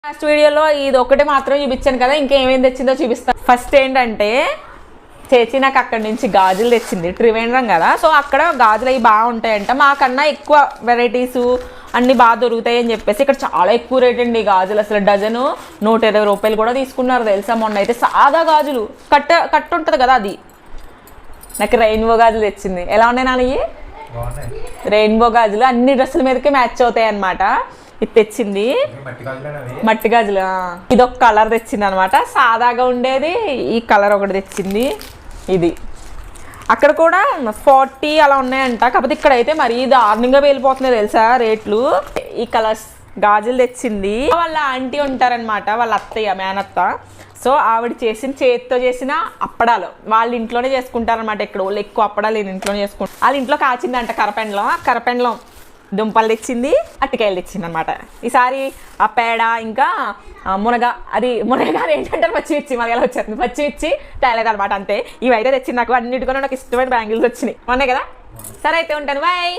Last వీడియోలో ఇది ఒకటి మాత్రం చూపించాను కదా, ఇంకేమేమి తెచ్చిందో చూపిస్తాను. ఫస్ట్ ఏంటంటే చేచి నాకు అక్కడి నుంచి గాజులు తెచ్చింది. త్రివేంద్రం కదా, సో అక్కడ గాజులు అవి బాగుంటాయంట. మాకన్నా ఎక్కువ వెరైటీసు అన్నీ బాగా దొరుకుతాయి అని చెప్పేసి ఇక్కడ చాలా ఎక్కువ రేట్ అండి గాజులు. అసలు డజను 120 రూపాయలు కూడా తీసుకున్నారు తెలుసా. మొన్న అయితే సాదా గాజులు కట్ట ఉంటుంది కదా, అది నాకు రెయిన్బో గాజులు తెచ్చింది. ఎలా ఉన్నాయి నాన్నయ్యి? రెయిన్బో గాజులు అన్ని డ్రెస్సుల మీదకి మ్యాచ్ అవుతాయి అన్నమాట. ఇది తెచ్చింది మట్టి గాజులు. ఇదొక కలర్ తెచ్చింది అనమాట, సాదాగా ఉండేది. ఈ కలర్ ఒకటి తెచ్చింది. ఇది అక్కడ కూడా 40 అలా ఉన్నాయంట. కాకపోతే ఇక్కడైతే మరీ దారుణంగా వెళ్ళిపోతున్నాయి తెలుసా రేట్లు. ఈ కలర్స్ గాజులు తెచ్చింది. వాళ్ళ ఆంటీ ఉంటారనమాట, వాళ్ళ అత్తయ్య, మేనత్త. సో ఆవిడ చేతితో చేసిన అప్పడాలు వాళ్ళ ఇంట్లోనే చేసుకుంటారనమాట. ఇక్కడ వాళ్ళు ఎక్కువ అప్పడాలు ఇంట్లోనే చేసుకుంటారు. వాళ్ళ ఇంట్లో కాచిందంట కరపెండలం దుంపలు తెచ్చింది, అట్టికాయలు తెచ్చింది అనమాట. ఈసారి ఆ పేడ ఇంకా మునగ ఏంటంటే పచ్చిమిర్చి, మాకు ఎలా వచ్చేస్తుంది పచ్చిమిర్చి తేలేదు అనమాట. అంతే. ఇవైతే తెచ్చింది. నాకు అన్నిటికన్నా నాకు ఇష్టమైన బ్యాంగిల్స్ వచ్చినాయి ఉన్నాయి కదా. సరే అయితే ఉంటాను, బాయ్.